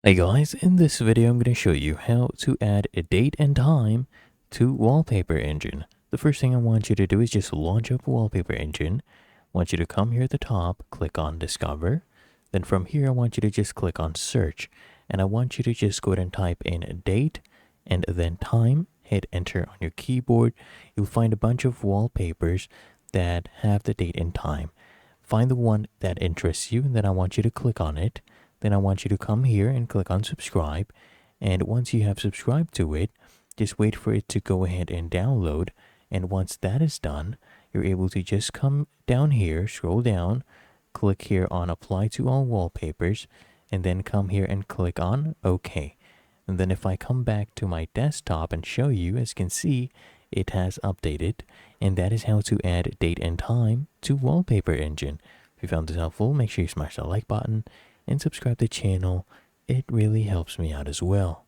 Hey guys, in this video I'm going to show you how to add a date and time to Wallpaper Engine. The first thing I want you to do is just launch up Wallpaper Engine. I want you to come here at the top, click on Discover. Then from here I want you to just click on Search. And I want you to just go ahead and type in date and then time. Hit enter on your keyboard. You'll find a bunch of wallpapers that have the date and time. Find the one that interests you and then I want you to click on it. Then I want you to come here and click on subscribe. And once you have subscribed to it, just wait for it to go ahead and download. And once that is done, you're able to just come down here, scroll down, click here on apply to all wallpapers, and then come here and click on OK. And then if I come back to my desktop and show you, as you can see, it has updated. And that is how to add date and time to Wallpaper Engine. If you found this helpful, make sure you smash that like button and subscribe to the channel. It really helps me out as well.